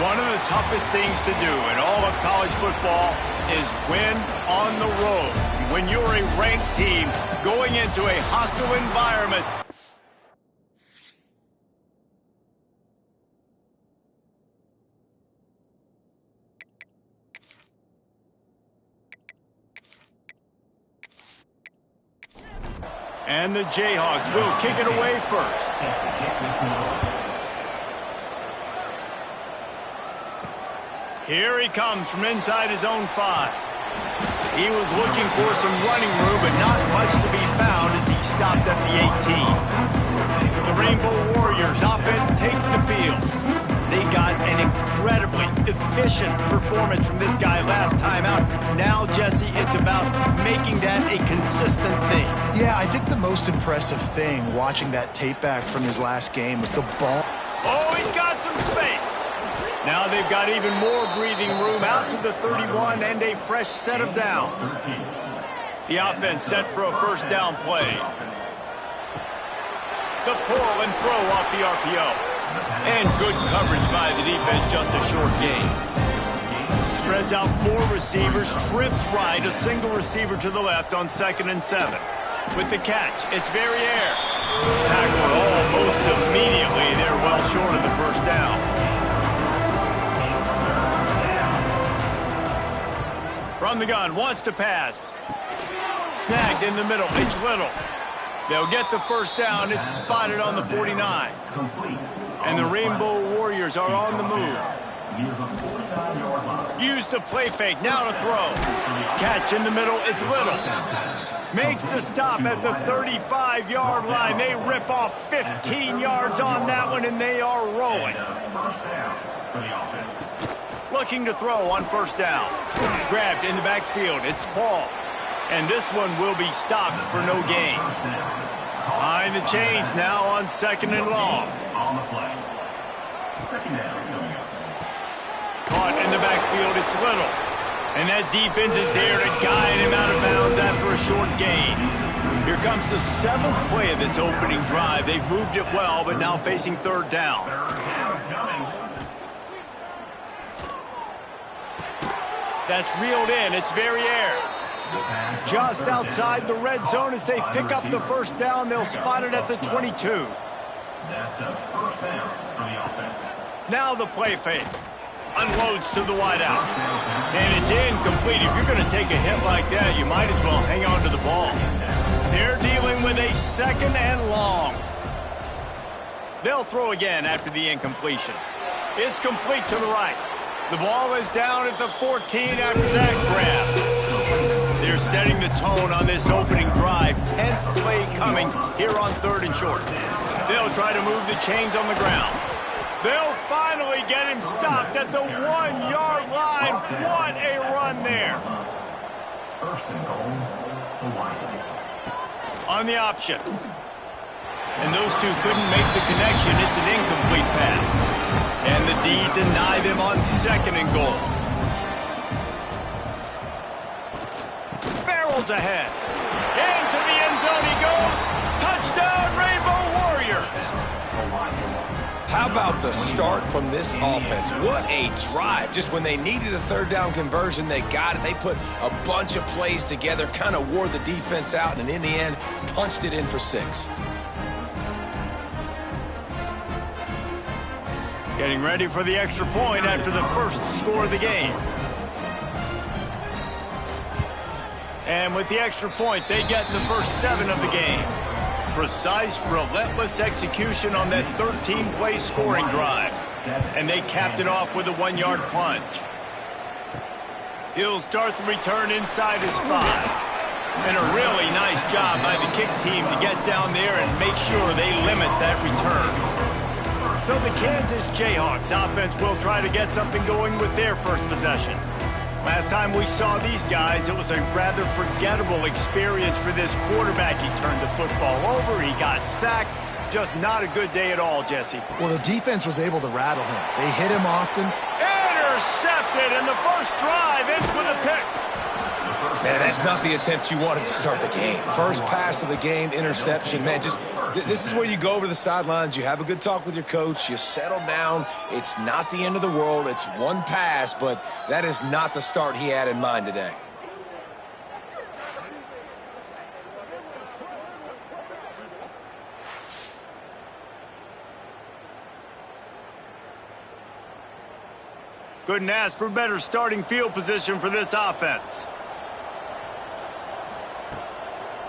One of the toughest things to do in all of college football is win on the road. When you're a ranked team going into a hostile environment. And the Jayhawks will kick it away first. Here he comes from inside his own 5. He was looking for some running room, but not much to be found as he stopped at the 18. The Rainbow Warriors offense takes the field. They got an incredibly efficient performance from this guy last time out. Now, Jesse, it's about making that a consistent thing. Yeah, I think the most impressive thing watching that tape back from his last game was the ball. Oh, he's got some space. Now they've got even more breathing room out to the 31 and a fresh set of downs. The offense set for a first down play. The pull and throw off the RPO. And good coverage by the defense, just a short gain. Spreads out 4 receivers, trips right, a single receiver to the left on 2nd and 7. With the catch, it's Verrier. Tackled almost immediately. They're well short of the first down. From the gun, wants to pass. Snagged in the middle, it's Little. They'll get the first down. It's spotted on the 49. And the Rainbow Warriors are on the move. Use the play fake, now to throw. Catch in the middle, it's Little. Makes the stop at the 35-yard line. They rip off 15 yards on that one, and they are rolling. Looking to throw on first down. Grabbed in the backfield. It's Paul. And this one will be stopped for no gain. Behind the chains now on 2nd and long. Caught in the backfield. It's Little. And that defense is there to guide him out of bounds after a short gain. Here comes the 7th play of this opening drive. They've moved it well, but now facing 3rd down. That's reeled in. It's Verrier. Just outside the red zone as they pick up the first down. They'll spot it at the 22. That's a first down for the offense. Now the play fake. Unloads to the wideout. And it's incomplete. If you're going to take a hit like that, you might as well hang on to the ball. They're dealing with a 2nd and long. They'll throw again after the incompletion. It's complete to the right. The ball is down at the 14 after that grab. They're setting the tone on this opening drive. 10th play coming here on 3rd and short. They'll try to move the chains on the ground. They'll finally get him stopped at the 1-yard line. What a run there. First and goal. On the option. And those two couldn't make the connection. It's an incomplete pass. And the D deny them on 2nd and goal. Barrels ahead. Into the end zone he goes. Touchdown, Rainbow Warriors. How about the start from this offense? What a drive. Just when they needed a 3rd down conversion, they got it. They put a bunch of plays together, kind of wore the defense out, and in the end, punched it in for 6. Getting ready for the extra point after the first score of the game. And with the extra point, they get the first 7 of the game. Precise, relentless execution on that 13-play scoring drive. And they capped it off with a 1-yard plunge. He'll start the return inside his 5. And a really nice job by the kick team to get down there and make sure they limit that return. So the Kansas Jayhawks offense will try to get something going with their first possession. Last time we saw these guys, it was a rather forgettable experience for this quarterback. He turned the football over, he got sacked. Just not a good day at all, Jesse. Well, the defense was able to rattle him. They hit him often. Intercepted, and the first drive ends with a pick. Man, that's not the attempt you wanted to start the game. First pass of the game, interception. Man, just This is where you go over the sidelines, you have a good talk with your coach, you settle down. It's not the end of the world, it's one pass, but that is not the start he had in mind today. Couldn't ask for better starting field position for this offense.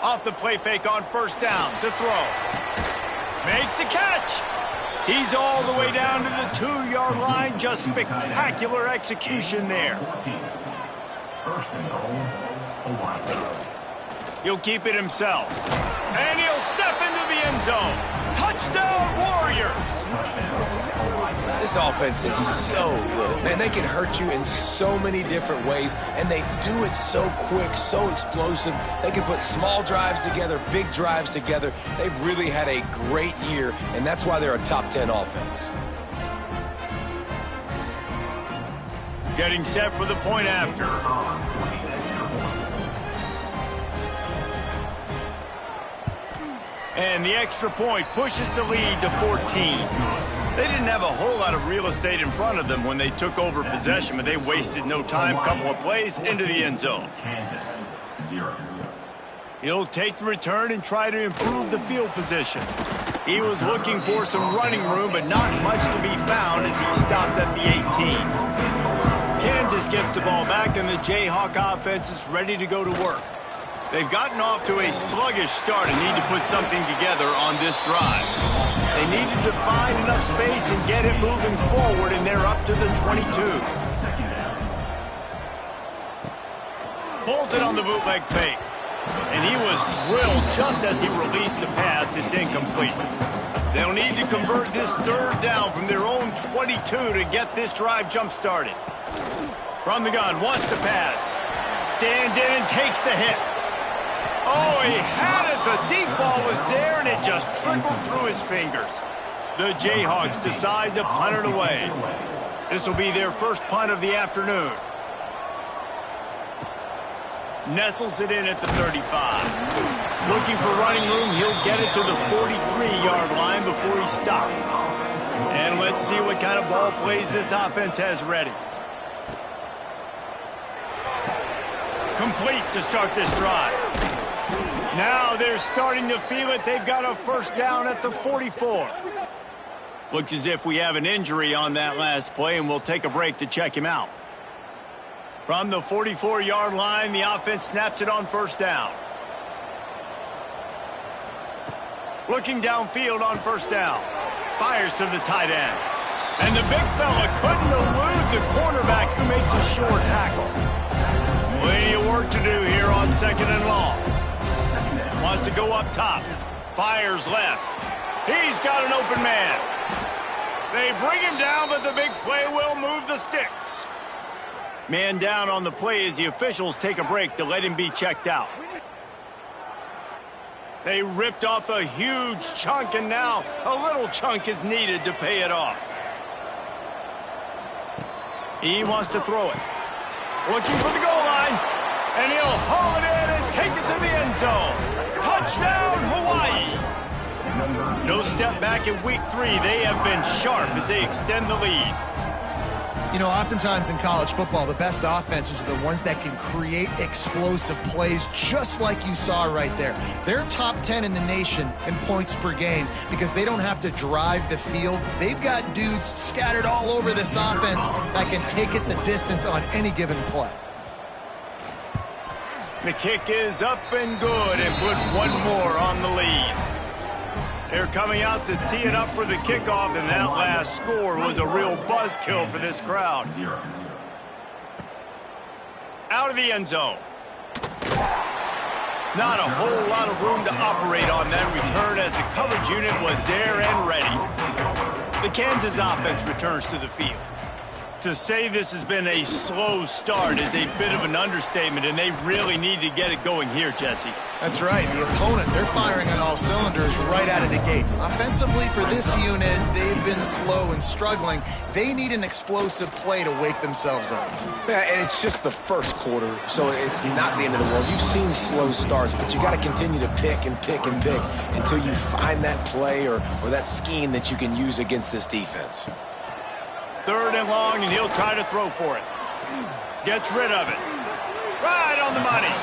Off the play fake on first down to throw. Makes the catch. He's all the way down to the 2-yard line. Just spectacular execution there. First and goal, Hawaii. He'll keep it himself. And he'll step into the end zone. Touchdown, Warriors! This offense is so good. Man, they can hurt you in so many different ways, and they do it so quick, so explosive. They can put small drives together, big drives together. They've really had a great year, and that's why they're a top 10 offense. Getting set for the point after. And the extra point pushes the lead to 14. They didn't have a whole lot of real estate in front of them when they took over possession, but they wasted no time. Couple of plays into the end zone. Kansas, 0. He'll take the return and try to improve the field position. He was looking for some running room, but not much to be found as he stopped at the 18. Kansas gets the ball back, and the Jayhawk offense is ready to go to work. They've gotten off to a sluggish start and need to put something together on this drive. They needed to find enough space and get it moving forward, and they're up to the 22. Pulls it on the bootleg fake. And he was drilled just as he released the pass. It's incomplete. They'll need to convert this third down from their own 22 to get this drive jump-started. From the gun, wants to pass. Stands in and takes the hit. Oh, he had it. The deep ball was there, and it just trickled through his fingers. The Jayhawks decide to punt it away. This will be their first punt of the afternoon. Nestles it in at the 35. Looking for running room, he'll get it to the 43-yard line before he stops. And let's see what kind of ball plays this offense has ready. Complete to start this drive. Now they're starting to feel it. They've got a first down at the 44. Looks as if we have an injury on that last play, and we'll take a break to check him out. From the 44-yard line, the offense snaps it on first down. Looking downfield on first down. Fires to the tight end. And the big fella couldn't elude the cornerback who makes a sure tackle. Plenty of work to do here on second and long. Wants to go up top. Fires left. He's got an open man. They bring him down, but the big play will move the sticks. Man down on the play as the officials take a break to let him be checked out. They ripped off a huge chunk, and now a little chunk is needed to pay it off. He wants to throw it. Looking for the goal line, and he'll haul it in and take it to the end zone. Touchdown, Hawaii! No step back in week 3. They have been sharp as they extend the lead. You know, oftentimes in college football, the best offenses are the ones that can create explosive plays, just like you saw right there. They're top 10 in the nation in points per game because they don't have to drive the field. They've got dudes scattered all over this offense that can take it the distance on any given play. The kick is up and good, and put one more on the lead. They're coming out to tee it up for the kickoff, and that last score was a real buzzkill for this crowd. Out of the end zone. Not a whole lot of room to operate on that return as the coverage unit was there and ready. The Kansas offense returns to the field. To say this has been a slow start is a bit of an understatement, and they really need to get it going here, Jesse. That's right. The opponent, they're firing on all cylinders right out of the gate. Offensively, for this unit, they've been slow and struggling. They need an explosive play to wake themselves up. Yeah, and it's just the first quarter, so it's not the end of the world. You've seen slow starts, but you got to continue to pick and pick and pick until you find that play or that scheme that you can use against this defense. 3rd and long, and he'll try to throw for it. Gets rid of it. Right on the money.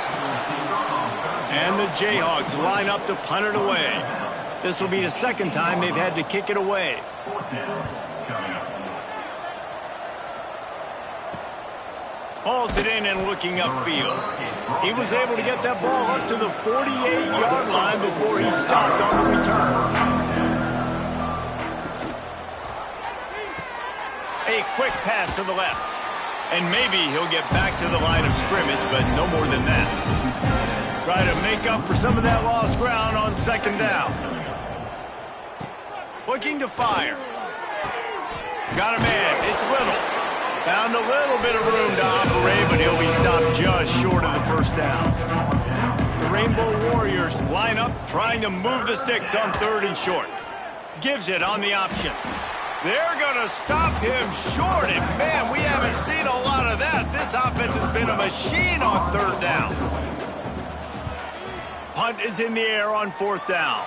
And the Jayhawks line up to punt it away. This will be the 2nd time they've had to kick it away. 4th down coming up. Hauls it in and looking upfield. He was able to get that ball up to the 48-yard line before he stopped on the return. A quick pass to the left. And maybe he'll get back to the line of scrimmage, but no more than that. Try to make up for some of that lost ground on 2nd down. Looking to fire. Got a man. It's Little. Found a little bit of room to operate, but he'll be stopped just short of the 1st down. The Rainbow Warriors line up, trying to move the sticks on 3rd and short. Gives it on the option. They're going to stop him short, and man, we haven't seen a lot of that. This offense has been a machine on 3rd down. Punt is in the air on 4th down.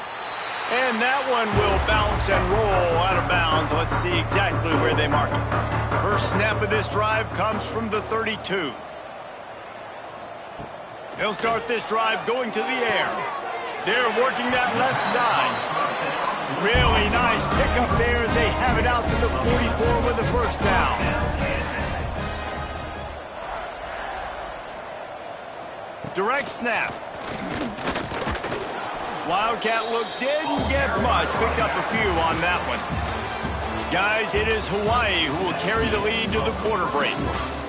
And that one will bounce and roll out of bounds. Let's see exactly where they mark it. First snap of this drive comes from the 32. He'll start this drive going to the air. They're working that left side. Really nice pickup there as they have it out to the 44 with the 1st down. Direct snap. Wildcat look didn't get much. Picked up a few on that one. Guys, it is Hawaii who will carry the lead to the quarter break.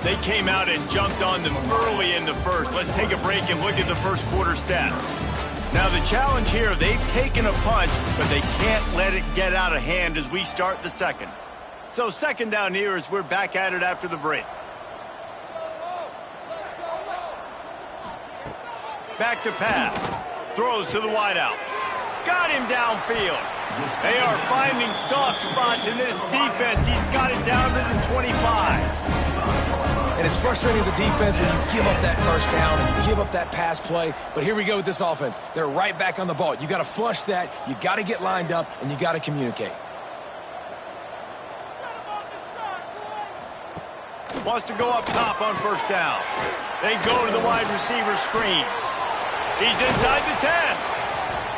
They came out and jumped on them early in the 1st. Let's take a break and look at the 1st quarter stats. Now the challenge here, they've taken a punch, but they can't let it get out of hand as we start the 2nd. So 2nd down here as we're back at it after the break. Back to pass. Throws to the wideout. Got him downfield. They are finding soft spots in this defense. He's got it down to the 25. And it's frustrating as a defense when you give up that 1st down and you give up that pass play. But here we go with this offense. They're right back on the ball. You got to flush that. You got to get lined up, and you got to communicate. Wants to go up top on 1st down. They go to the wide receiver screen. He's inside the 10.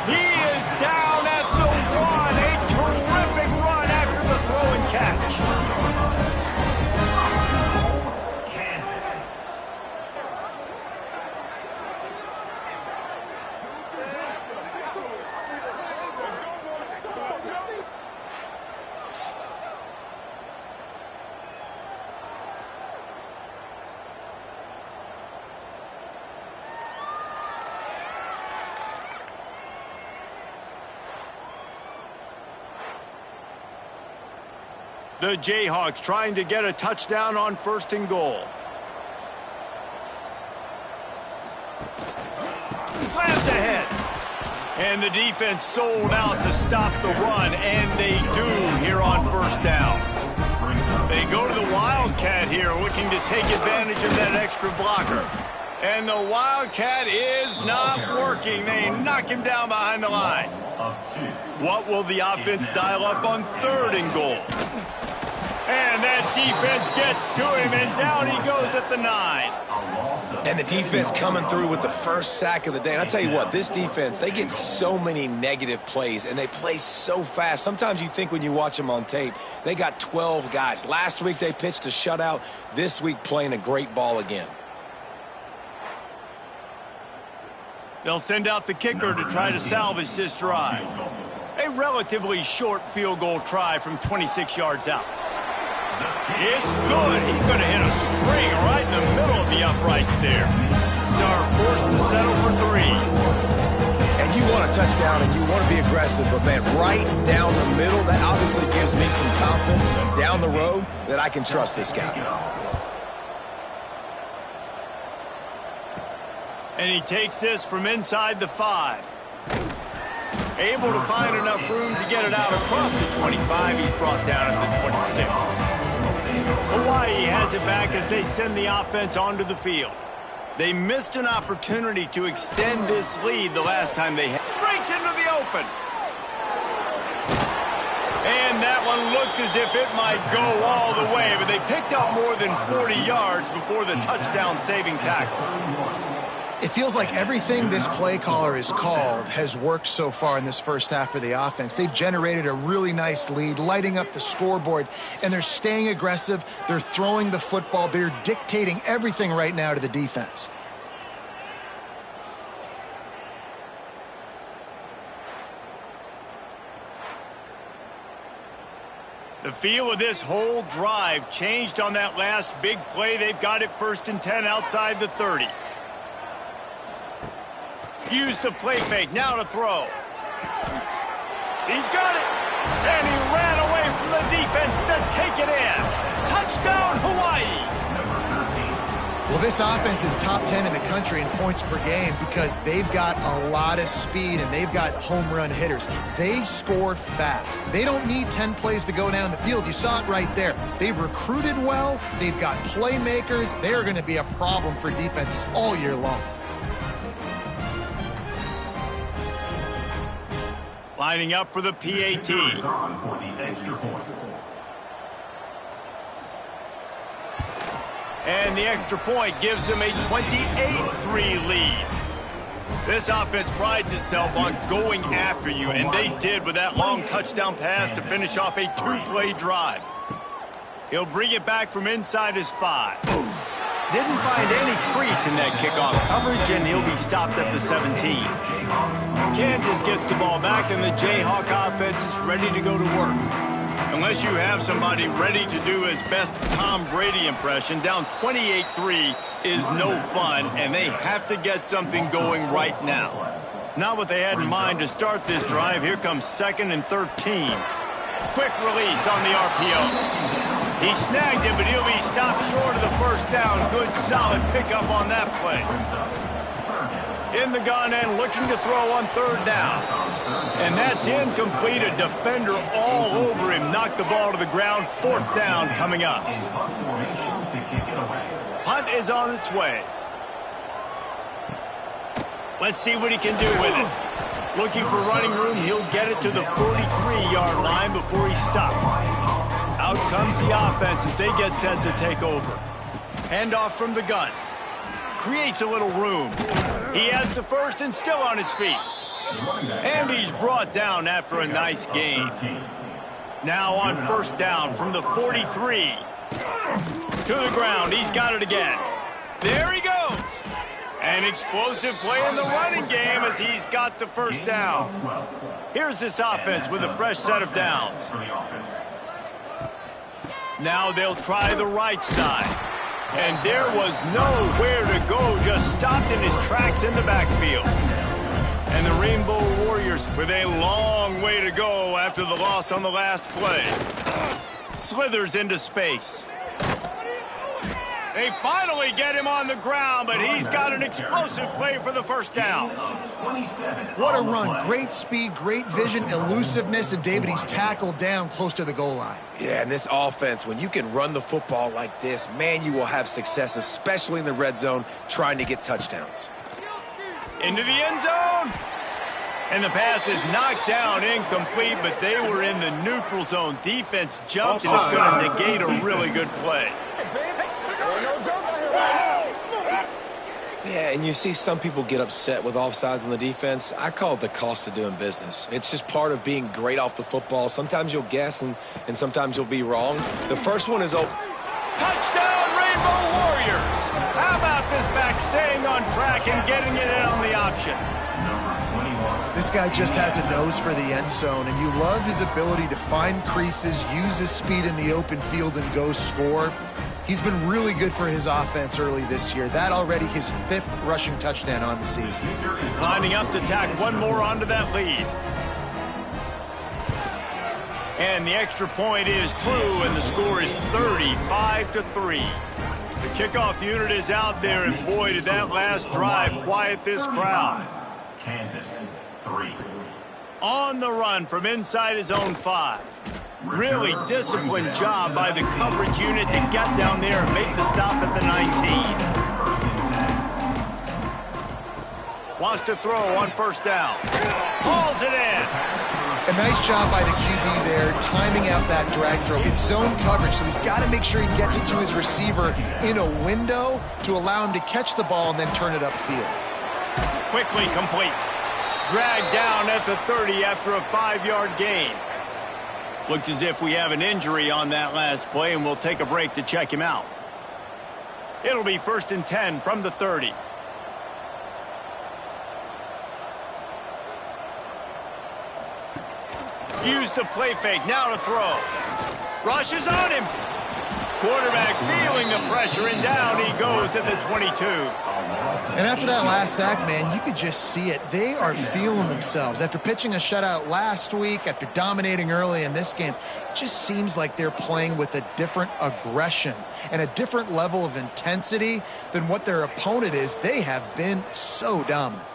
He is down at the 1. A terrific run after the throw and catch. The Jayhawks trying to get a touchdown on 1st and goal. Slams ahead. And the defense sold out to stop the run, and they do here on 1st down. They go to the Wildcat here, looking to take advantage of that extra blocker. And the Wildcat is not working. They knock him down behind the line. What will the offense dial up on 3rd and goal? And that defense gets to him, and down he goes at the 9. And the defense coming through with the 1st sack of the day. And I'll tell you what, this defense, they get so many negative plays, and they play so fast. Sometimes you think when you watch them on tape, they got 12 guys. Last week they pitched a shutout. This week playing a great ball again. They'll send out the kicker to try to salvage this drive. A relatively short field goal try from 26 yards out. It's good. He's going to hit a string right in the middle of the uprights there. Dar forced to settle for 3. And you want a touchdown and you want to be aggressive, but man, right down the middle, that obviously gives me some confidence down the road that I can trust this guy. And he takes this from inside the 5. Able to find enough room to get it out across the 25. He's brought down at the 26. Hawaii has it back as they send the offense onto the field. They missed an opportunity to extend this lead the last time they had. Breaks into the open. And that one looked as if it might go all the way, but they picked up more than 40 yards before the touchdown-saving tackle. It feels like everything this play caller has called has worked so far in this first half for the offense. They've generated a really nice lead, lighting up the scoreboard, and they're staying aggressive. They're throwing the football. They're dictating everything right now to the defense. The feel of this whole drive changed on that last big play. They've got it 1st and 10 outside the 30. Use the play fake, now to throw. He's got it, and he ran away from the defense to take it in. Touchdown, Hawaii. Well, this offense is top 10 in the country in points per game because they've got a lot of speed and they've got home run hitters. They score fast. They don't need 10 plays to go down the field. You saw it right there. They've recruited well. They've got playmakers. They're going to be a problem for defenses all year long. Lining up for the PAT. On for the extra point. And the extra point gives them a 28-3 lead. This offense prides itself on going after you, and they did with that long touchdown pass to finish off a 2-play drive. He'll bring it back from inside his 5. Didn't find any crease in that kickoff coverage, and he'll be stopped at the 17. Kansas gets the ball back, and the Jayhawk offense is ready to go to work. Unless you have somebody ready to do his best Tom Brady impression, down 28-3 is no fun, and they have to get something going right now. Not what they had in mind to start this drive. Here comes 2nd and 13. Quick release on the RPO. He snagged it, but he'll be stopped short of the first down. Good, solid pickup on that play. In the gun and looking to throw on 3rd down. And that's incomplete. A defender all over him. Knocked the ball to the ground. 4th down coming up. Punt is on its way. Let's see what he can do with it. Looking for running room. He'll get it to the 43-yard line before he's stopped. Out comes the offense as they get set to take over. Handoff from the gun. Creates a little room. He has the 1st and still on his feet. And he's brought down after a nice gain. Now on 1st down from the 43. To the ground. He's got it again. There he goes. An explosive play in the running game as he's got the 1st down. Here's this offense with a fresh set of downs. Now they'll try the right side. And there was nowhere to go, just stopped in his tracks in the backfield. And the Rainbow Warriors with a long way to go after the loss on the last play. Slithers into space. They finally get him on the ground, but he's got an explosive play for the 1st down. What a run. Great speed, great vision, elusiveness, and David, he's tackled down close to the goal line. Yeah, and this offense, when you can run the football like this, man, you will have success, especially in the red zone, trying to get touchdowns. Into the end zone. And the pass is knocked down, incomplete, but they were in the neutral zone. Defense jumped, and it's going to negate a really good play. Yeah, and you see some people get upset with offsides on the defense. I call it the cost of doing business. It's just part of being great off the football. Sometimes you'll guess, and sometimes you'll be wrong. The first one is open. Touchdown, Rainbow Warriors! How about this back staying on track and getting it in on the option? This guy just has a nose for the end zone, and you love his ability to find creases, use his speed in the open field, and go score. He's been really good for his offense early this year. That already his 5th rushing touchdown on the season. Lining up to tack one more onto that lead. And the extra point is true, and the score is 35-3. The kickoff unit is out there, and boy, did that last drive quiet this crowd. Kansas, 3. On the run from inside his own 5. Really disciplined job by the coverage unit to get down there and make the stop at the 19. Wants to throw on first down. Hauls it in. A nice job by the QB there, timing out that drag throw. It's zone coverage, so he's got to make sure he gets it to his receiver in a window to allow him to catch the ball and then turn it upfield. Quickly complete. Dragged down at the 30 after a 5-yard gain. Looks as if we have an injury on that last play, and we'll take a break to check him out. It'll be 1st and 10 from the 30. Use the play fake, now to throw. Rushes on him. Quarterback feeling the pressure, and down he goes at the 22. And after that last sack, man, you could just see it. They are feeling themselves. After pitching a shutout last week, after dominating early in this game, it just seems like they're playing with a different aggression and a different level of intensity than what their opponent is. They have been so dominant.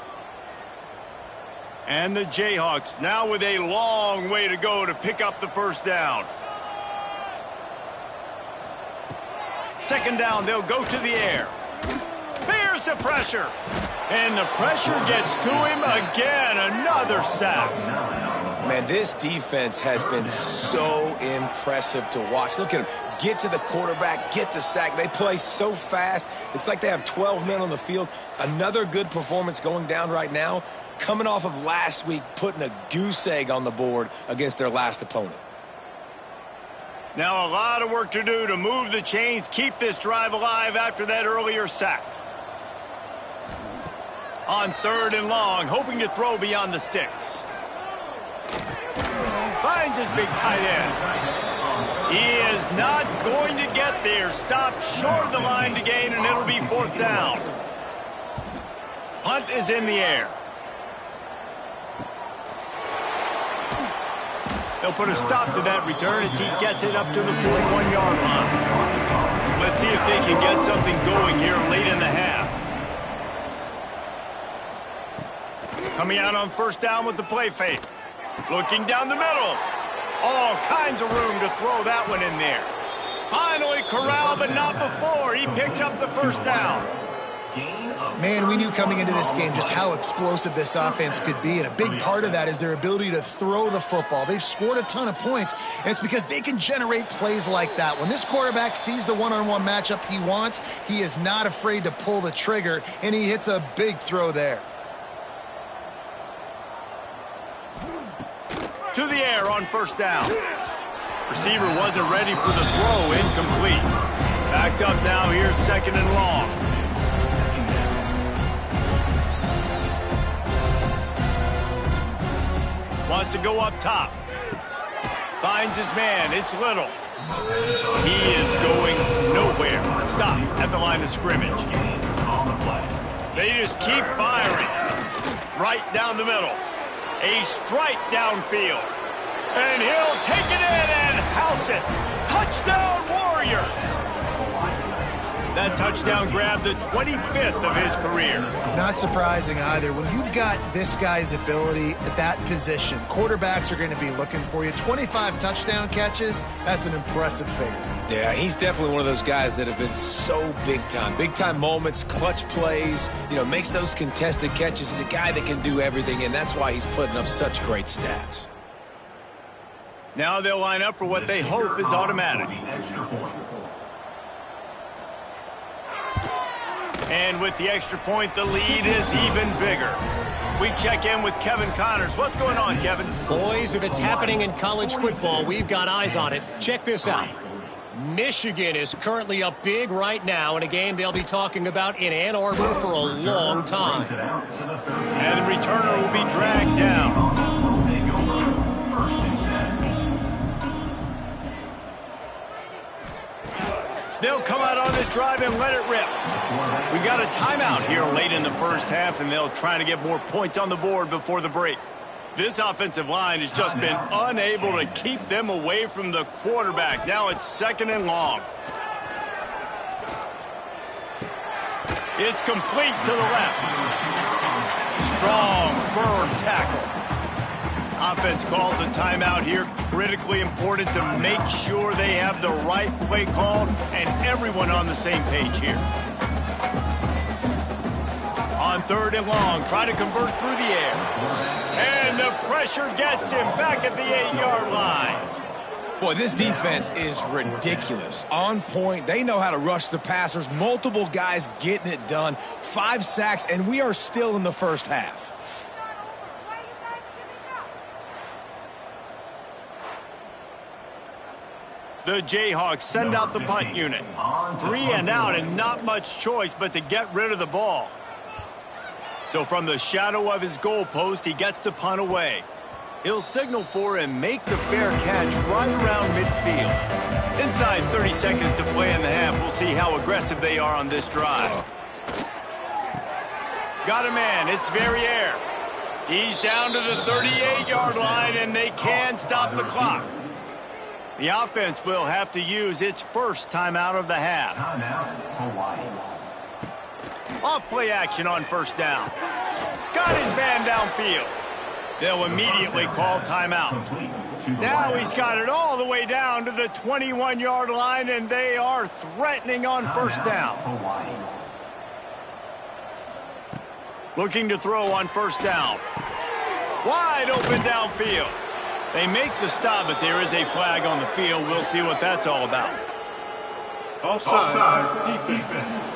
And the Jayhawks now with a long way to go to pick up the first down. 2nd down, they'll go to the air. Bears the pressure. And the pressure gets to him again. Another sack. Man, this defense has been so impressive to watch. Look at them. Get to the quarterback, get the sack. They play so fast. It's like they have 12 men on the field. Another good performance going down right now. Coming off of last week, putting a goose egg on the board against their last opponent. Now a lot of work to do to move the chains, keep this drive alive after that earlier sack. On 3rd and long, hoping to throw beyond the sticks. Finds his big tight end. He is not going to get there. Stopped short of the line to gain, and it'll be 4th down. Punt is in the air. They'll put a stop to that return as he gets it up to the 41-yard line. Let's see if they can get something going here late in the half. Coming out on 1st down with the play fake. Looking down the middle. All kinds of room to throw that one in there. Finally corralled, but not before. He picks up the 1st down. Man, we knew coming into this game just how explosive this offense could be, and a big part of that is their ability to throw the football. They've scored a ton of points, and it's because they can generate plays like that. When this quarterback sees the one-on-one matchup he wants, he is not afraid to pull the trigger, and he hits a big throw there. To the air on 1st down. Receiver wasn't ready for the throw, incomplete. Backed up now, here's 2nd and long. Wants to go up top. Finds his man. It's Little. He is going nowhere. Stop at the line of scrimmage. They just keep firing. Right down the middle. A strike downfield. And he'll take it in and house it. Touchdown, Warriors. That touchdown grabbed the 25th of his career. Not surprising either. When you've got this guy's ability at that position, quarterbacks are going to be looking for you. 25 touchdown catches, that's an impressive figure. Yeah, he's definitely one of those guys that have been so big time. Big time moments, clutch plays, makes those contested catches. He's a guy that can do everything, and that's why he's putting up such great stats. Now they'll line up for what they hope is automatic. And with the extra point, the lead is even bigger. We check in with Kevin Connors. What's going on, Kevin? Boys, if it's happening in college football, we've got eyes on it. Check this out. Michigan is currently up big right now in a game they'll be talking about in Ann Arbor for a long time. And the returner will be dragged down. They'll come out on this drive and let it rip. We got a timeout here late in the first half, and they'll try to get more points on the board before the break. This offensive line has just been unable to keep them away from the quarterback. Now it's 2nd and long. It's complete to the left. Strong, firm tackle. Offense calls a timeout here. Critically important to make sure they have the right play called and everyone on the same page here. On 3rd and long, try to convert through the air. And the pressure gets him back at the 8-yard line. Boy, this defense is ridiculous. On point, they know how to rush the passers. Multiple guys getting it done. 5 sacks, and we are still in the first half. The Jayhawks send out the punt unit. 3 and out and not much choice but to get rid of the ball. So from the shadow of his goalpost, he gets the punt away. He'll signal for and make the fair catch right around midfield. Inside 30 seconds to play in the half. We'll see how aggressive they are on this drive. Got a man. It's Verrier. He's down to the 38-yard line, and they can stop the clock. The offense will have to use its first timeout of the half. Off play action on 1st down. Got his man downfield. They'll immediately call timeout. Now he's got it all the way down to the 21-yard line, and they are threatening on 1st down. Looking to throw on 1st down. Wide open downfield. They make the stop, but there is a flag on the field. We'll see what that's all about. Offside defense.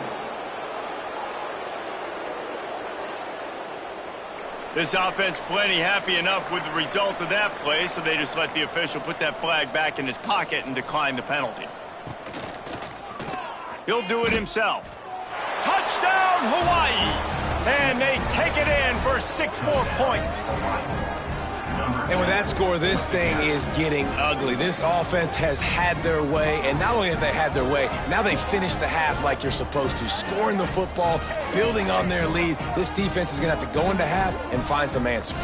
This offense plenty happy enough with the result of that play, so they just let the official put that flag back in his pocket and decline the penalty. He'll do it himself. Touchdown, Hawaii! And they take it in for 6 more points. And with that score, this thing is getting ugly. This offense has had their way, and not only have they had their way, now they finished the half like you're supposed to, scoring the football, building on their lead. This defense is going to have to go into half and find some answers.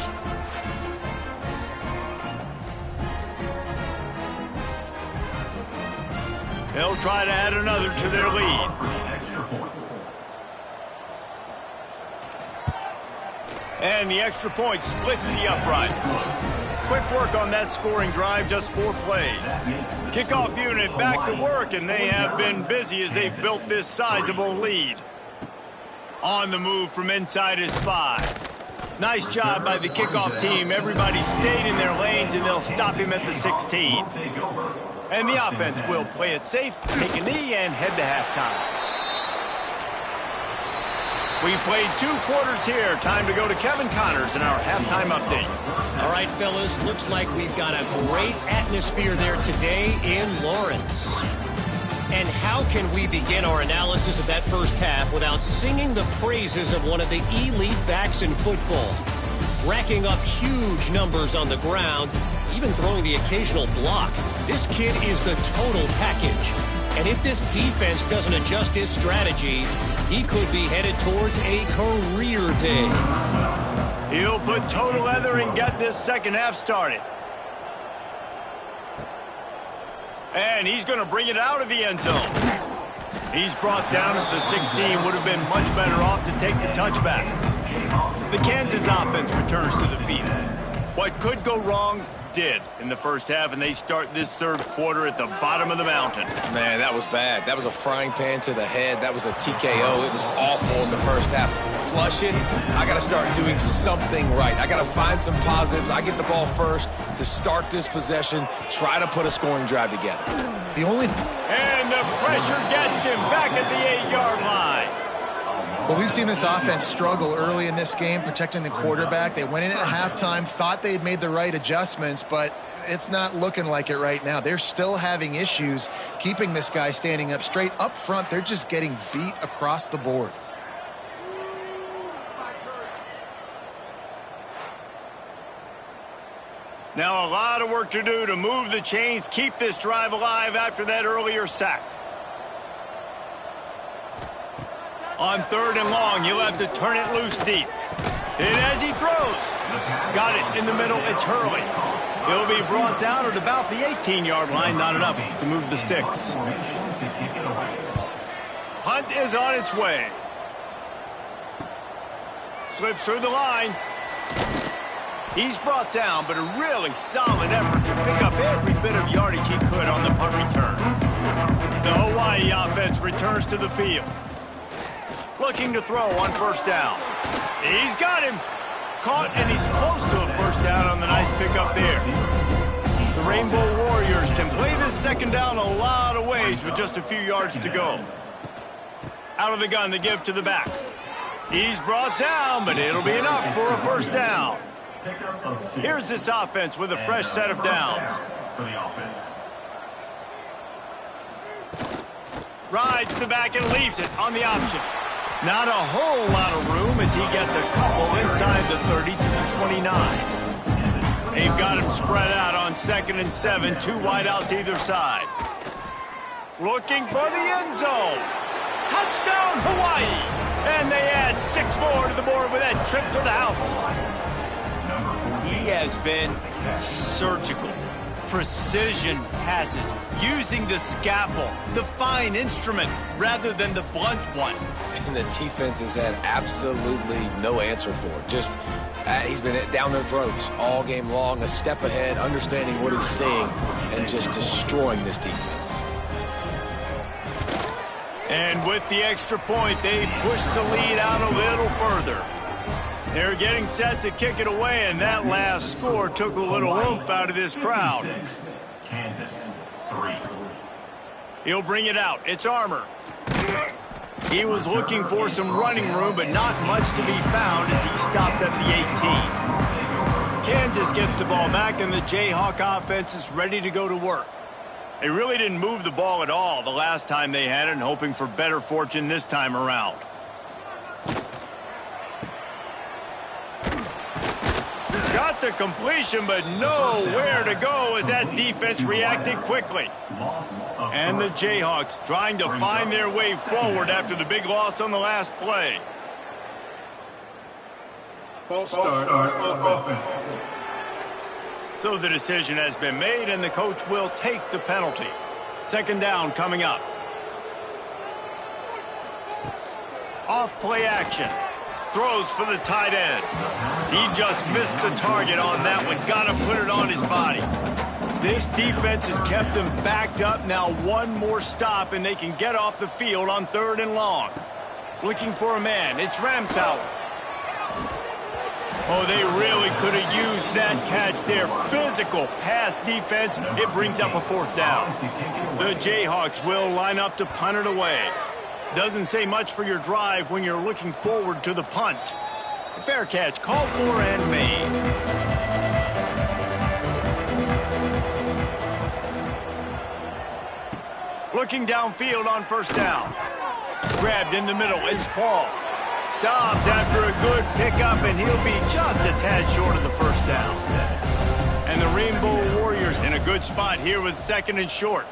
They'll try to add another to their lead. And the extra point splits the uprights. Quick work on that scoring drive, just 4 plays. Kickoff unit back to work, and they have been busy as they've built this sizable lead. On the move from inside his 5. Nice job by the kickoff team. Everybody stayed in their lanes, and they'll stop him at the 16. And the offense will play it safe, take a knee, and head to halftime. We've played 2 quarters here. Time to go to Kevin Connors in our halftime update. All right, fellas, looks like we've got a great atmosphere there today in Lawrence. And how can we begin our analysis of that first half without singing the praises of one of the elite backs in football? Racking up huge numbers on the ground, even throwing the occasional block. This kid is the total package. And if this defense doesn't adjust its strategy, he could be headed towards a career day. He'll put toe to leather and get this second half started. And he's going to bring it out of the end zone. He's brought down at the 16. Would have been much better off to take the touchback. The Kansas offense returns to the field. What could go wrong did in the first half, and they start this third quarter at the bottom of the mountain. Man, that was bad. That was a frying pan to the head. That was a TKO. It was awful in the first half. Flush it. I got to start doing something right. I got to find some positives. I get the ball first to start this possession, try to put a scoring drive together. And the pressure gets him back at the 8-yard line. Well, we've seen this offense struggle early in this game, protecting the quarterback. They went in at halftime, thought they had made the right adjustments, but it's not looking like it right now. They're still having issues keeping this guy standing up straight. Up front, they're just getting beat across the board. Now a lot of work to do to move the chains, keep this drive alive after that earlier sack. On 3rd and long, you'll have to turn it loose deep. And as he throws, got it in the middle, it's Hurley. He'll be brought down at about the 18-yard line, not enough to move the sticks. Hunt is on its way. Slips through the line. He's brought down, but a really solid effort to pick up every bit of yardage he could on the punt return. The Hawaii offense returns to the field. Looking to throw on first down. He's got him. Caught, and he's close to a first down on the nice pickup there. The Rainbow Warriors can play this second down a lot of ways with just a few yards to go. Out of the gun to give to the back. He's brought down, but it'll be enough for a first down. Here's this offense with a fresh set of downs. Rides the back and leaves it on the option. Not a whole lot of room as he gets a couple inside the 30 to the 29. They've got him spread out on 2nd and 7, 2 wide out to either side. Looking for the end zone. Touchdown, Hawaii! And they add 6 more to the board with that trip to the house. He has been surgical. Precision passes, using the scalpel, the fine instrument, rather than the blunt one. And the defense has had absolutely no answer for it. Just, he's been down their throats all game long, a step ahead, understanding what he's seeing, and just destroying this defense. And with the extra point, they push the lead out a little further. They're getting set to kick it away, and that last score took a little oomph out of this crowd. Kansas, 3. He'll bring it out. It's Armour. He was looking for some running room, but not much to be found as he stopped at the 18. Kansas gets the ball back, and the Jayhawk offense is ready to go to work. They really didn't move the ball at all the last time they had it, and hoping for better fortune this time around. Got the completion, but nowhere to go as that defense reacted quickly. And the Jayhawks trying to find their way forward after the big loss on the last play. False start offense. So the decision has been made, and the coach will take the penalty. Second down coming up. Off play action. Throws for the tight end. He just missed the target on that one. Got to put it on his body. This defense has kept them backed up. Now one more stop, and they can get off the field on 3rd and long. Looking for a man. It's Ramsauer. Oh, they really could have used that catch there. Physical pass defense. It brings up a 4th down. The Jayhawks will line up to punt it away. Doesn't say much for your drive when you're looking forward to the punt. Fair catch, called for and made. Looking downfield on first down. Grabbed in the middle, it's Paul. Stopped after a good pickup, and he'll be just a tad short of the first down. And the Rainbow Warriors in a good spot here with 2nd and short.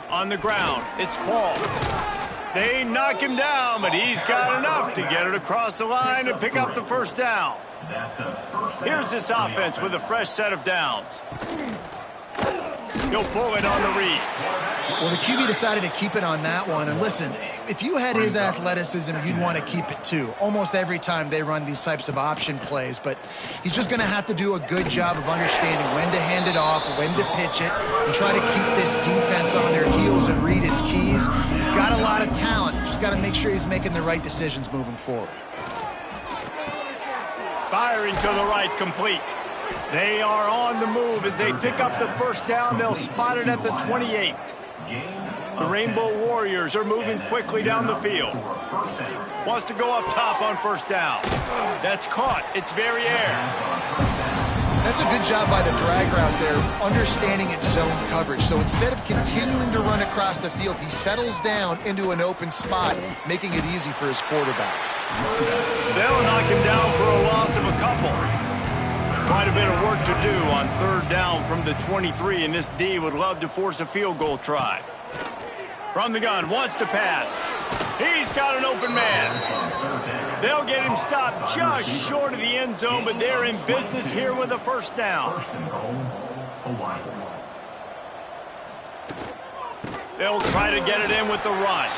On the ground, it's Paul. They knock him down, but he's got enough to get it across the line and pick up the first down. Here's this offense with a fresh set of downs. He'll pull it on the read. Well, the QB decided to keep it on that one. And listen, if you had his athleticism, you'd want to keep it too. Almost every time they run these types of option plays. But he's just going to have to do a good job of understanding when to hand it off, when to pitch it, and try to keep this defense on their heels and read his keys. He's got a lot of talent. Just got to make sure he's making the right decisions moving forward. Firing to the right, complete. They are on the move as they pick up the first down. They'll spot it at the 28. The Rainbow Warriors are moving quickly down the field. Wants to go up top on first down. That's caught. It's Verrier. That's a good job by the drag route there, understanding its zone coverage. So instead of continuing to run across the field, he settles down into an open spot, making it easy for his quarterback. They'll knock him down for a loss of a couple. Quite a bit of work to do on 3rd down from the 23, and this D would love to force a field goal try. From the gun, wants to pass. He's got an open man. They'll get him stopped just short of the end zone, but they're in business here with a first down. They'll try to get it in with the run.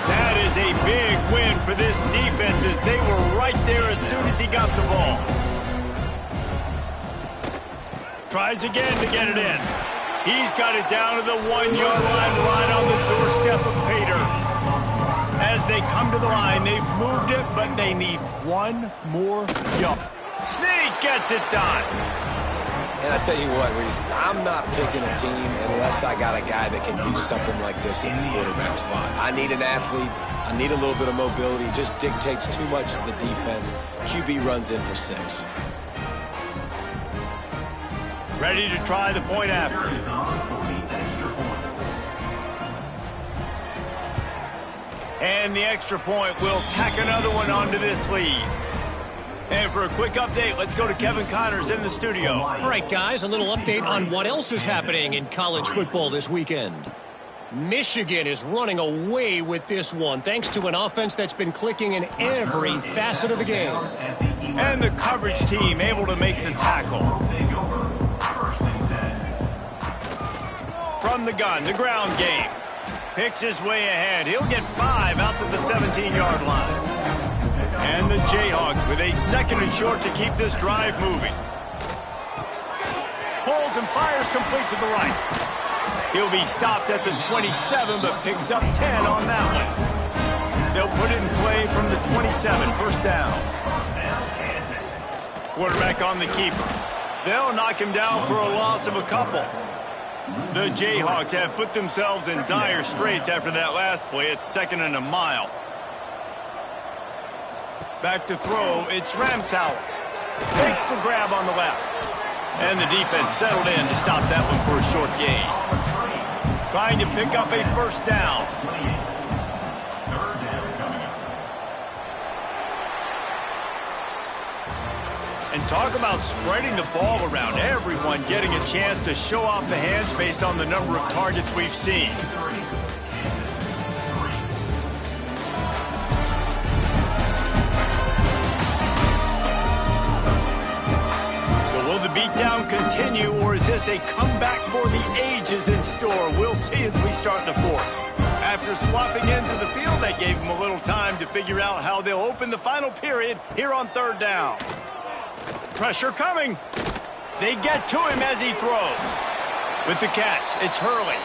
That is a big win for this defense as they were right there as soon as he got the ball. Tries again to get it in. He's got it down to the 1-yard line right on the doorstep of Pater. As they come to the line, they've moved it, but they need one more yard. Sneak gets it done. And I tell you what, Reese, I'm not picking a team unless I got a guy that can do something like this in the quarterback spot. I need an athlete. I need a little bit of mobility. It just dictates too much to the defense. QB runs in for 6. Ready to try the point after. Is on for the extra point. And the extra point will tack another one onto this lead. And for a quick update, let's go to Kevin Connors in the studio. All right, guys, a little update on what else is happening in college football this weekend. Michigan is running away with this one, thanks to an offense that's been clicking in every facet of the game. And the coverage team able to make the tackle. From the gun, the ground game. Picks his way ahead. He'll get 5 out to the 17-yard line. And the Jayhawks with a 2nd and short to keep this drive moving. Holds and fires complete to the right. He'll be stopped at the 27, but picks up 10 on that one. They'll put it in play from the 27, first down. Quarterback on the keeper. They'll knock him down for a loss of a couple. The Jayhawks have put themselves in dire straits after that last play. It's 2nd and a mile. Back to throw, it's Ramsauer. Takes the grab on the left. And the defense settled in to stop that one for a short gain. Trying to pick up a first down. And talk about spreading the ball around. Everyone getting a chance to show off the hands based on the number of targets we've seen. Will the beatdown continue, or is this a comeback for the ages in store? We'll see as we start the 4th. After swapping into the field, that gave them a little time to figure out how they'll open the final period here on 3rd down. Pressure coming. They get to him as he throws. With the catch, it's Hurley.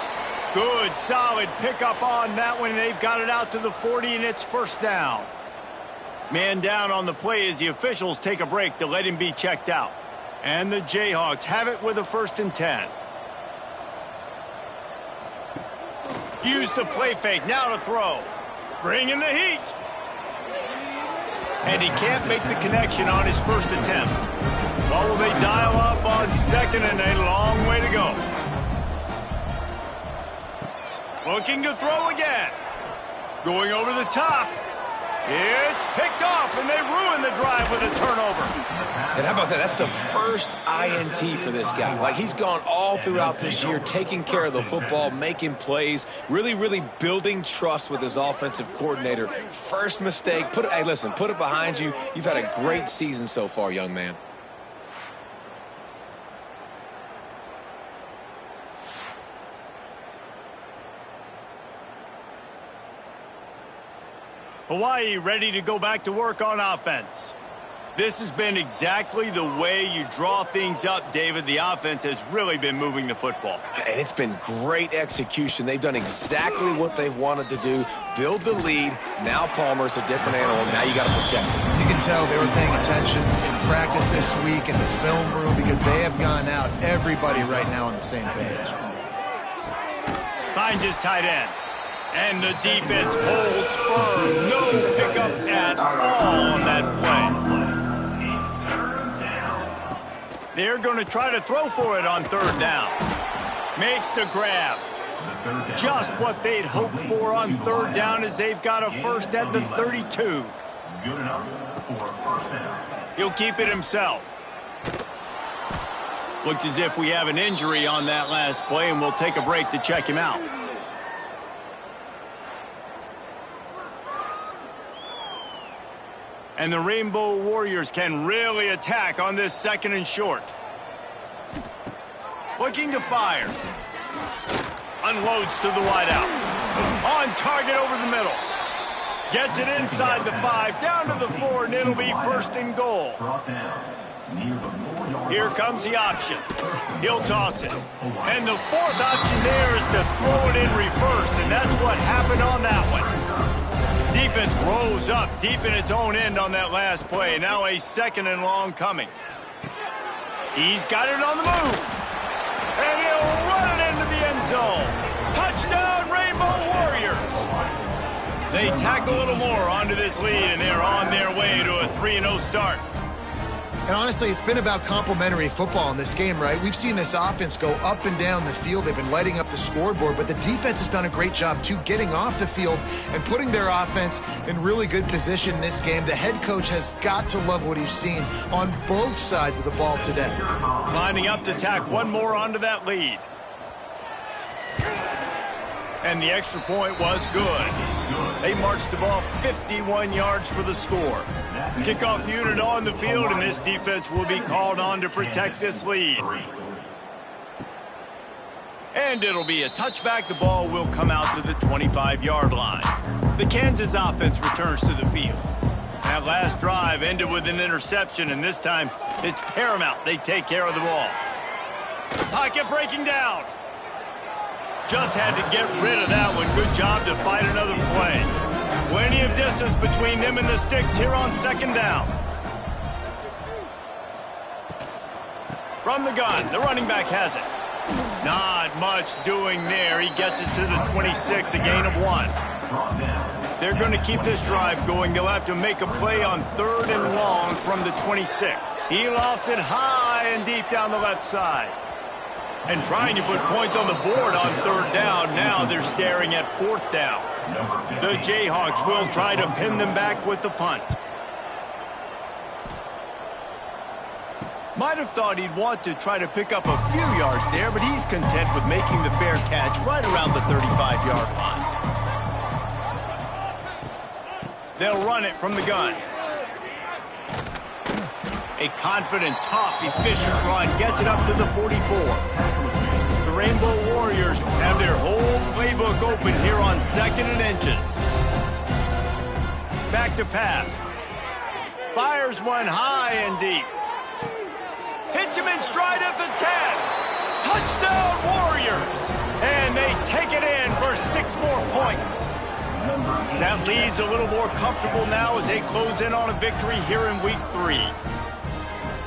Good, solid pickup on that one. They've got it out to the 40, and it's first down. Man down on the play as the officials take a break to let him be checked out. And the Jayhawks have it with a 1st and 10. Use the play fake, now to throw. Bringing the heat. And he can't make the connection on his first attempt. What will they dial up on 2nd and a long way to go? Looking to throw again. Going over the top. It's picked off, and they ruin the drive with a turnover. And how about that? That's the first INT for this guy. Like, he's gone all throughout this year, taking care of the football, making plays, really building trust with his offensive coordinator. First mistake. Hey, listen, put it behind you. You've had a great season so far, young man. Hawaii ready to go back to work on offense. This has been exactly the way you draw things up, David. The offense has really been moving the football. And it's been great execution. They've done exactly what they've wanted to do. Build the lead. Now Palmer's a different animal. Now you got to protect him. You can tell they were paying attention in practice this week in the film room because they have gone out, everybody right now on the same page. Finds his tight end. And the defense holds firm. No pickup at all on that play. They're going to try to throw for it on 3rd down. Makes the grab. Just what they'd hoped for on 3rd down as they've got a first at the 32. Good enough for a first down. He'll keep it himself. Looks as if we have an injury on that last play, and we'll take a break to check him out. And the Rainbow Warriors can really attack on this 2nd and short. Looking to fire. Unloads to the wideout. On target over the middle. Gets it inside the 5, down to the 4, and it'll be first and goal. Here comes the option. He'll toss it. And the fourth option there is to throw it in reverse, and that's what happened on that one. Defense rose up deep in its own end on that last play. Now a second and long coming. He's got it on the move. And he'll run it into the end zone. Touchdown, Rainbow Warriors. They tack a little more onto this lead, and they're on their way to a 3-0 start. And honestly, it's been about complementary football in this game, right? We've seen this offense go up and down the field. They've been lighting up the scoreboard, but the defense has done a great job, too, getting off the field and putting their offense in really good position in this game. The head coach has got to love what he's seen on both sides of the ball today. Lining up to tack one more onto that lead. And the extra point was good. They marched the ball 51 yards for the score. Kickoff unit on the field, and this defense will be called on to protect this lead. And it'll be a touchback. The ball will come out to the 25-yard line. The Kansas offense returns to the field. That last drive ended with an interception, and this time it's paramount they take care of the ball. Pocket breaking down. Just had to get rid of that one. Good job to fight another play. Plenty of distance between them and the sticks here on second down. From the gun, the running back has it. Not much doing there. He gets it to the 26, a gain of 1. If they're going to keep this drive going, they'll have to make a play on 3rd and long from the 26. He lost it high and deep down the left side. And trying to put points on the board on 3rd down. Now they're staring at 4th down. The Jayhawks will try to pin them back with the punt. Might have thought he'd want to try to pick up a few yards there, but he's content with making the fair catch right around the 35-yard line. They'll run it from the gun. A confident, tough, efficient run gets it up to the 44. The Rainbow Warriors have their whole playbook open here on 2nd and inches. Back to pass. Fires one high and deep. Hits him in stride at the 10. Touchdown Warriors! And they take it in for 6 more points. That lead's a little more comfortable now as they close in on a victory here in Week 3.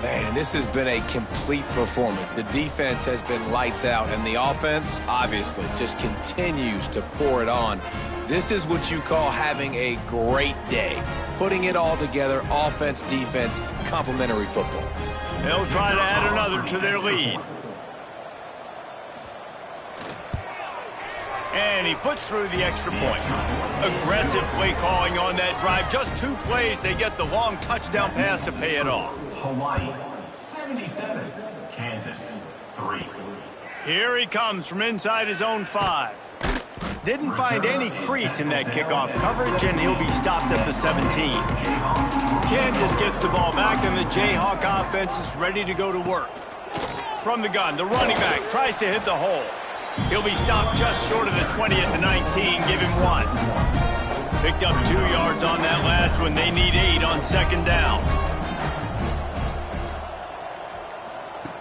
Man, this has been a complete performance. The defense has been lights out, and the offense, obviously, just continues to pour it on. This is what you call having a great day. Putting it all together, offense, defense, complementary football. They'll try to add another to their lead. And he puts through the extra point. Aggressive play calling on that drive. Just 2 plays, they get the long touchdown pass to pay it off. Hawaii, 77. Kansas, 3. Here he comes from inside his own 5. Didn't find any crease in that kickoff coverage, and he'll be stopped at the 17. Kansas gets the ball back, and the Jayhawk offense is ready to go to work. From the gun, the running back tries to hit the hole. He'll be stopped just short of the 20 at the 19. Give him 1. Picked up 2 yards on that last one. They need 8 on 2nd down.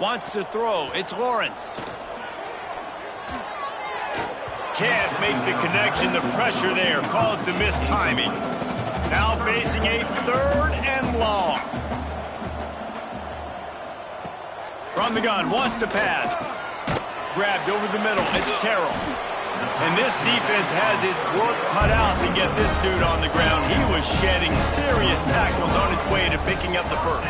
Wants to throw. It's Lawrence. Can't make the connection. The pressure there caused the mistiming. Now facing a 3rd and long. From the gun, wants to pass. Grabbed over the middle. It's Terrell. And this defense has its work cut out to get this dude on the ground. He was shedding serious tackles on his way to picking up the first.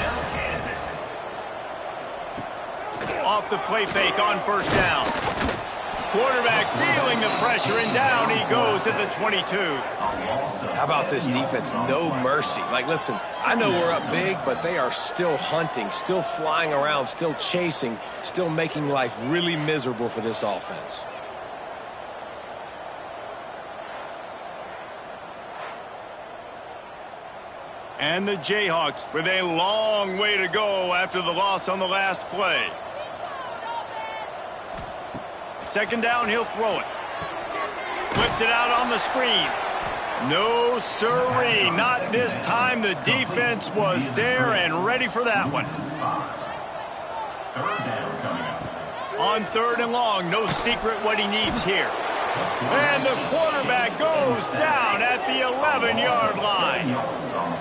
Off the play fake on 1st down. Quarterback feeling the pressure, and down he goes at the 22. How about this defense? No mercy. Like, listen, I know we're up big, but they are still hunting, still flying around, still chasing, still making life really miserable for this offense. And the Jayhawks with a long way to go after the loss on the last play. 2nd down, he'll throw it. Flips it out on the screen. No sirree, not this time. The defense was there and ready for that one. Third down coming up. On 3rd and long, no secret what he needs here. And the quarterback goes down at the 11-yard line.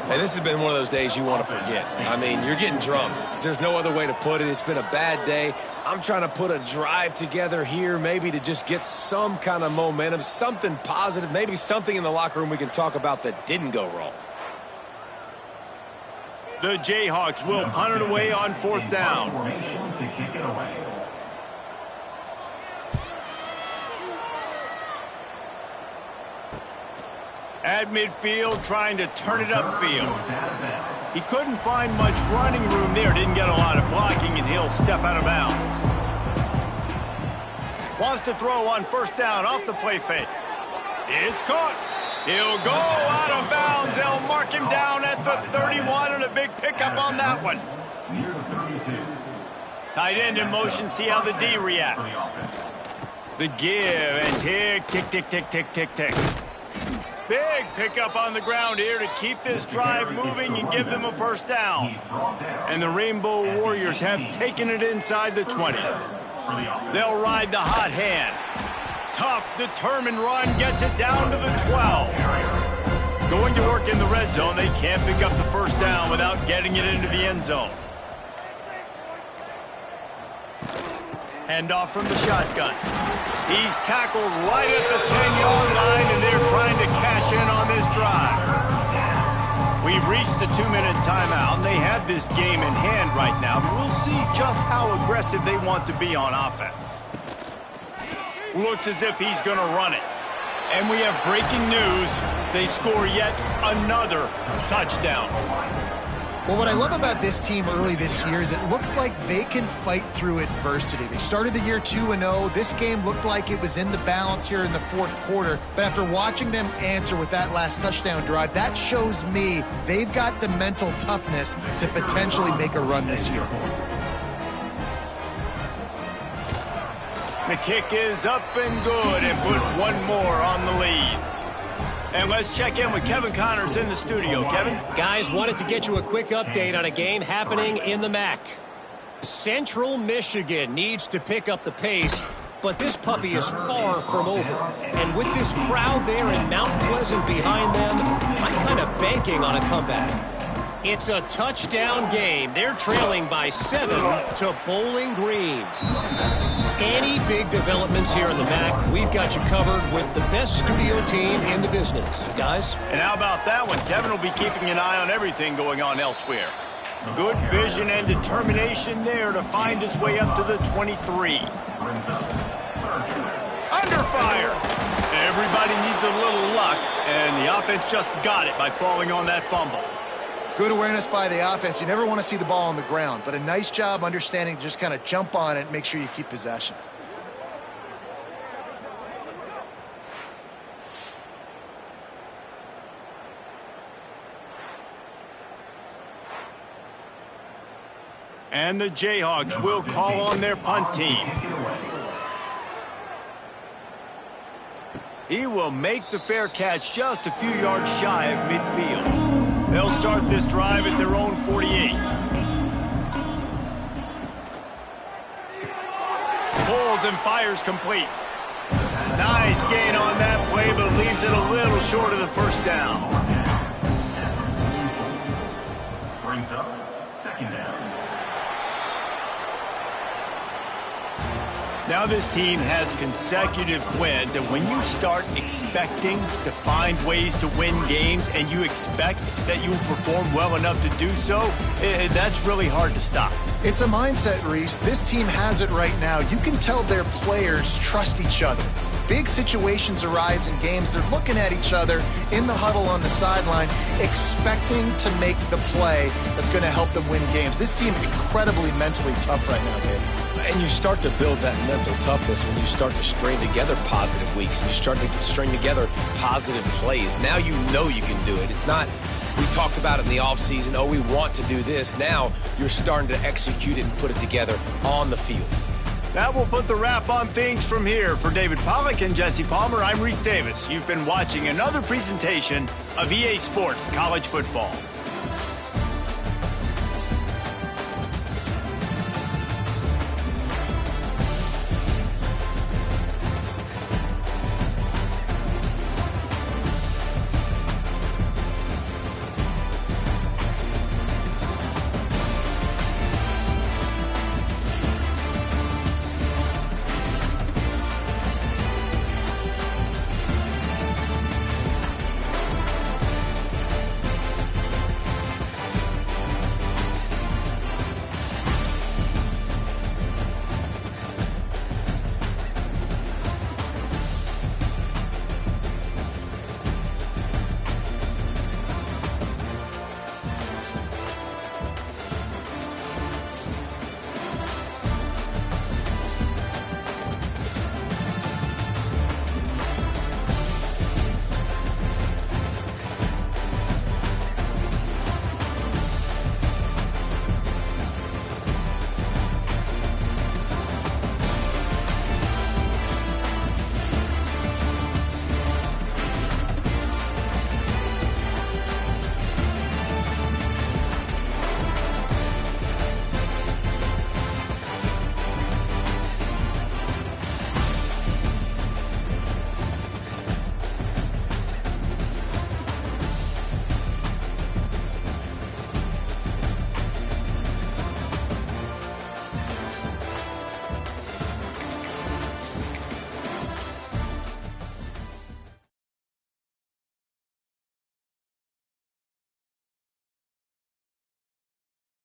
Hey, this has been one of those days you want to forget. I mean, you're getting drunk. There's no other way to put it. It's been a bad day. I'm trying to put a drive together here, maybe to just get some kind of momentum, something positive, maybe something in the locker room we can talk about that didn't go wrong. The Jayhawks will punt it away on 4th down. Formation to kick it away. At midfield, trying to turn it upfield. He couldn't find much running room there. Didn't get a lot of blocking, and he'll step out of bounds. Wants to throw on 1st down off the play fake. It's caught. He'll go out of bounds. They'll mark him down at the 31, and a big pickup on that one. Near the 32. Tight end in motion. See how the D reacts. The give and tick, tick, tick, tick, tick, tick, tick. Big pickup on the ground here to keep this drive moving and give them a 1st down. And the Rainbow Warriors have taken it inside the 20. They'll ride the hot hand. Tough, determined run gets it down to the 12. Going to work in the red zone. They can't pick up the 1st down without getting it into the end zone. Handoff from the shotgun. He's tackled right at the 10-yard line, and they're trying to cash in on this drive. We've reached the 2-minute timeout, and they have this game in hand right now. But we'll see just how aggressive they want to be on offense. Looks as if he's going to run it. And we have breaking news. They score yet another touchdown. Well, what I love about this team early this year is it looks like they can fight through adversity. They started the year 2-0. This game looked like it was in the balance here in the 4th quarter. But after watching them answer with that last touchdown drive, that shows me they've got the mental toughness to potentially make a run this year. The kick is up and good, and put one more on the lead. And let's check in with Kevin Connors in the studio. Kevin? Guys, wanted to get you a quick update on a game happening in the MAC. Central Michigan needs to pick up the pace, but this puppy is far from over. And with this crowd there in Mount Pleasant behind them, I'm kind of banking on a comeback. It's a touchdown game. They're trailing by 7 to Bowling Green. Any big developments here in the MAC, we've got you covered with the best studio team in the business. Guys? And how about that one? Kevin will be keeping an eye on everything going on elsewhere. Good vision and determination there to find his way up to the 23. Under fire. Everybody needs a little luck, and the offense just got it by falling on that fumble. Good awareness by the offense. You never want to see the ball on the ground, but a nice job understanding to just kind of jump on it and make sure you keep possession. And the Jayhawks will call on their punt team. He will make the fair catch just a few yards shy of midfield. They'll start this drive at their own 48. Pulls and fires complete. Nice gain on that play, but leaves it a little short of the 1st down. Brings up 2nd down. Now this team has consecutive wins, and when you start expecting to find ways to win games and you expect that you will perform well enough to do so, that's really hard to stop. It's a mindset, Reese. This team has it right now. You can tell their players trust each other. Big situations arise in games. They're looking at each other in the huddle on the sideline, expecting to make the play that's going to help them win games. This team incredibly mentally tough right now, Dave. And you start to build that mental toughness when you start to string together positive weeks and you start to string together positive plays. Now you know you can do it. It's not, we talked about it in the offseason, oh, we want to do this. Now you're starting to execute it and put it together on the field. That will put the wrap on things from here. For David Pollack and Jesse Palmer, I'm Reese Davis. You've been watching another presentation of EA Sports College Football.